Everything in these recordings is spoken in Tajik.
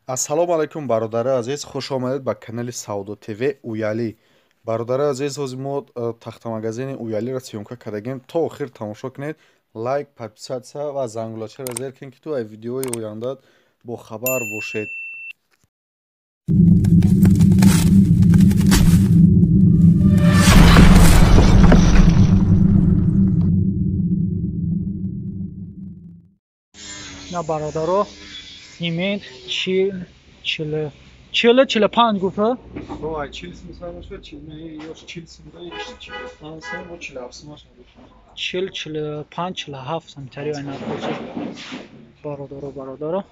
ассалому алайкум бародари азиз, хуш омадед ба канали Саудо ТВ Уялӣ. Бародари азиз, ҳозир мо тахтамагазини Уялиро сёмка кардагем. То охир тамошо кунед, лайк, подписатсия ва зангулачаро зер кунед ки ту ай видеои оянда бохабар бошед. на бародаро симент 40-45 гуфта. Ой, чилс мисално шо чилмеи ёш чилс мудай чилс. Асан бо чилапс маш. 40-45 сантари ай нархош. бародаро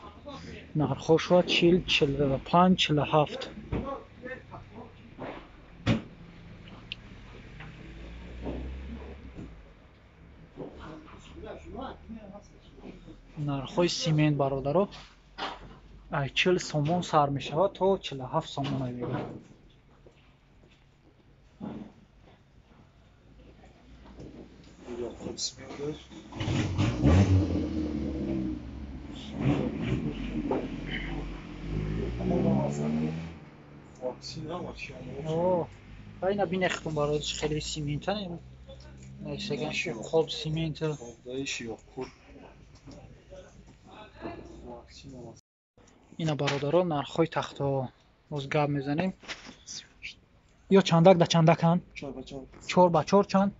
нархош 40-45. нархои симент бародаро ай 40 сомон сар мешавад то 47 сомон ай мегӯяд. Айна бинехтум бародаш хеле симента не несеген хоб симента. Ина бародаро нархои тахто боз гап мезанем. Ё чандак да чандакан? 4 ба 4 чанд?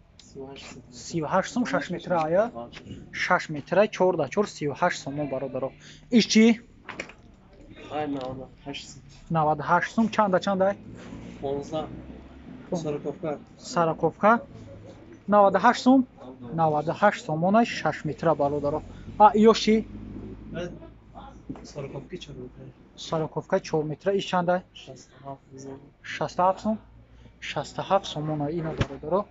38 сом 6 метр ая? 6 метр 4 да 4 38 сом бародаро. Иш чи? Ай 98 сом. 98 сом чанда чанда? 15 сараковка. Сараковка 98 сом? 98 сомона 6 метр бародаро. А ё чи? Сараковка 4 метр. Сараковка 4 метр иш чанда? 67 сом. 67 сомона ина бародаро.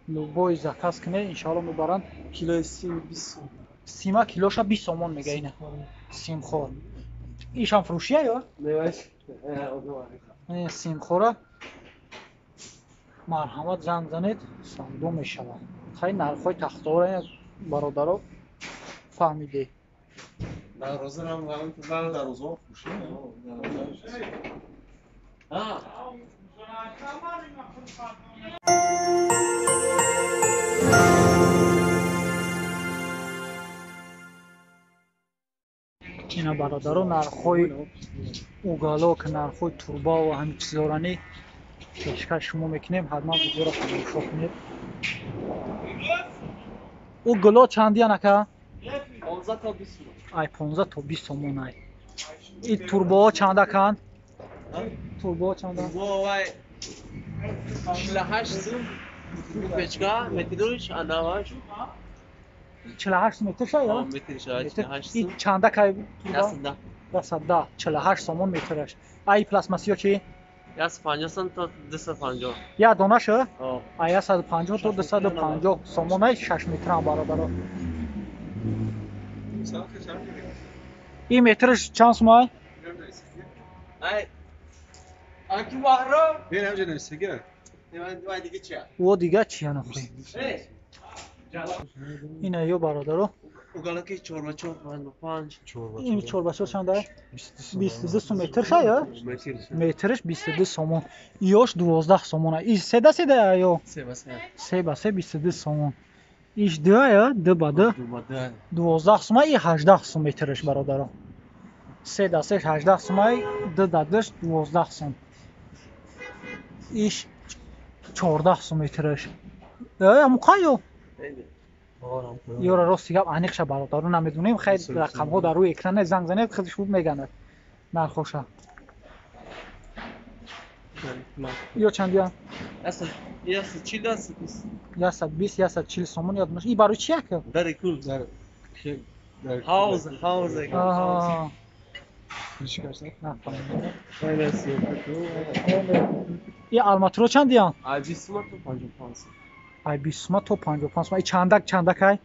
Любой заказ кунед иншалло мебаранд. Килои сим 20 сом. Сима килоша 20 сомон мега ина. Симхор. Ишам фурӯшия ё? Меваш. Симхора. Марҳамат занг занед, савдо мешавад. Хай нархои тахтора бародаро фаҳмиде. Дарозарам галам тузан дарозо фурӯшия. Ина бародаро нархои уголок, нархои турба ва ҳамин чизорани пешкаш шумо мекунем. Ҳатман видеоро тамошо кунед. Уголо чанди анака? 15 та 20 сом. Ай 15 то 20 сомон ай. И турбо чанда кан? Турбо чанда? Турбо вай 48 сом. Печка метрш анаваш. 48 метр ша ё? Метрш 48 сом. И чанда кай турба? 10 48 сомон метраш. Ай пластмассиё чи? 150 сом то 250. Я дона ша? О. Ай 150 то 250 сомон ай 6 метр бародаро. И метрш чанд сом ай? Ай. Аки вахро? Бинам ҷанам сига. Вай дига чия? О дига чи ана хой. Эй. Ина ё бародаро. Уголоки 4 ба 4 5. Ин 4 ба 4 чанд ай? 22 сом метр ша ё? Метрш 22 сомон. Ёш 12 сомон ай. И седа седа ё? 3 ба 3. 3 ба 3 22 сомон. Иш 2 ё? 2 ба 2. 12 сом ай 18 сом метрш бародаро. 3 да 3 18 сом ай 2 да 2 12 сом. Иш 14 сом метрш. Муқай ё? Ёра рости гап аниқша бародаро намедунем. Хай рақамҳо дар рӯи экран занг занед хеле шуб меганад. Нархоша. Ё чандия? Яса 40 120 140 сомон ёд меш. И барои чи яка? Very cool. House. Аҳа. И арматура чандия? Ай 20 сом то 55 сом. Ай 20 сом то 55 сом. И чандак ай?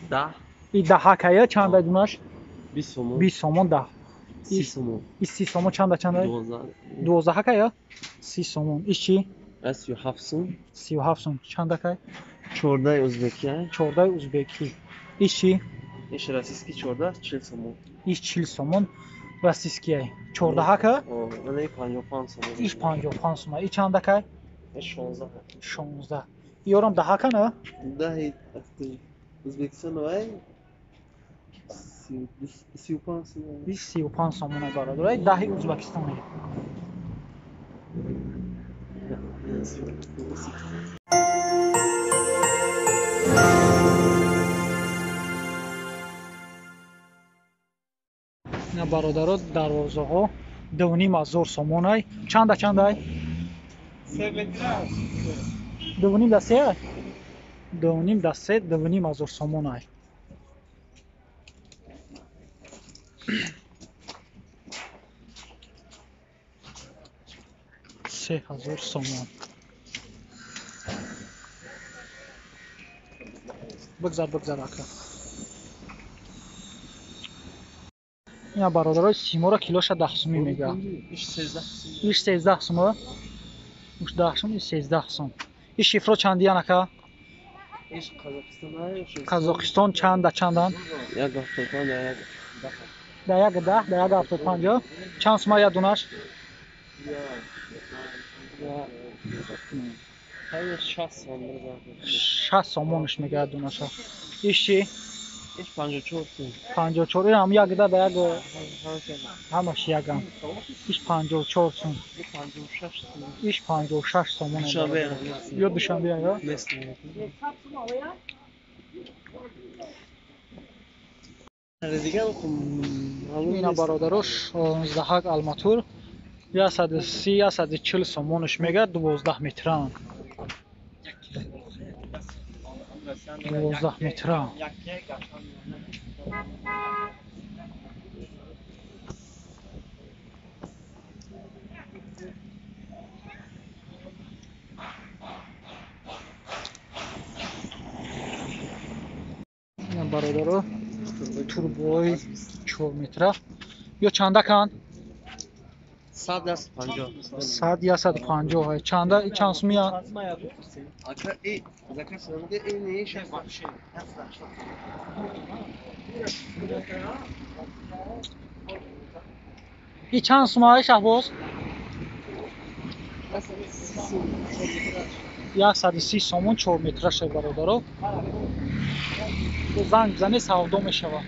Да. И даҳак ай чанда дунаш? 20 сом. 20 сомон да. 30 сом. И 30 сомон чанда? 12 ай? 30 сомон. Иш чи? 37 сом. 37 сом. Чандак ай? 14 узбеки. 14 узбеки. Иш чи? Иш российский 14 40 сомон. Иш 40 сомон. Российский 14 ка. Ona 55 so'm. Ish 55 so'm. I chanda ka? 16. 16. Yoram 10 ka ne? Dahi O'zbekiston vay 35 so'm. Ish 35 so'mona barobar. 10 O'zbekistonni. ина бародаро дарвозаҳо 2500 сомонай. Чандай? 2.5 да 3? 2.5 да 3, 2500 сомонай. $3000 сомон. Бигзар ака. ина бародарои симора килоша 10 сомӣ мега. Иш 13 сом. Уш 10 сом, иш 13 сом. Иш шифро чанди анака? Иш Qozog'iston. Qozog'iston chandan? Як автобан, як Да як 10, да як 75. Чанд сом я дунаш? я 60 сом. 60 сомонш мега дунаша. Иш чи? Иш 54 сом. 54. Ам як 10, да як ҳамаш ягам. Иш 54 сом. 56 сом. Иш 56 сомон. Душанбе. Ё Душанбе я? Местный. ина бародаро 16 алматур 130-140 сомонш мега 12 метран. 12 метран. ина бародаро турбои 4 метра. Ё чанда кан? 150. 150. Чанда чанд сумия? Aka zakaz önünde en iyi şey var. И чанд сумая Шахбоз? 130 сомон 4 метраше бародаро. Занг бизанед савдо мешавад.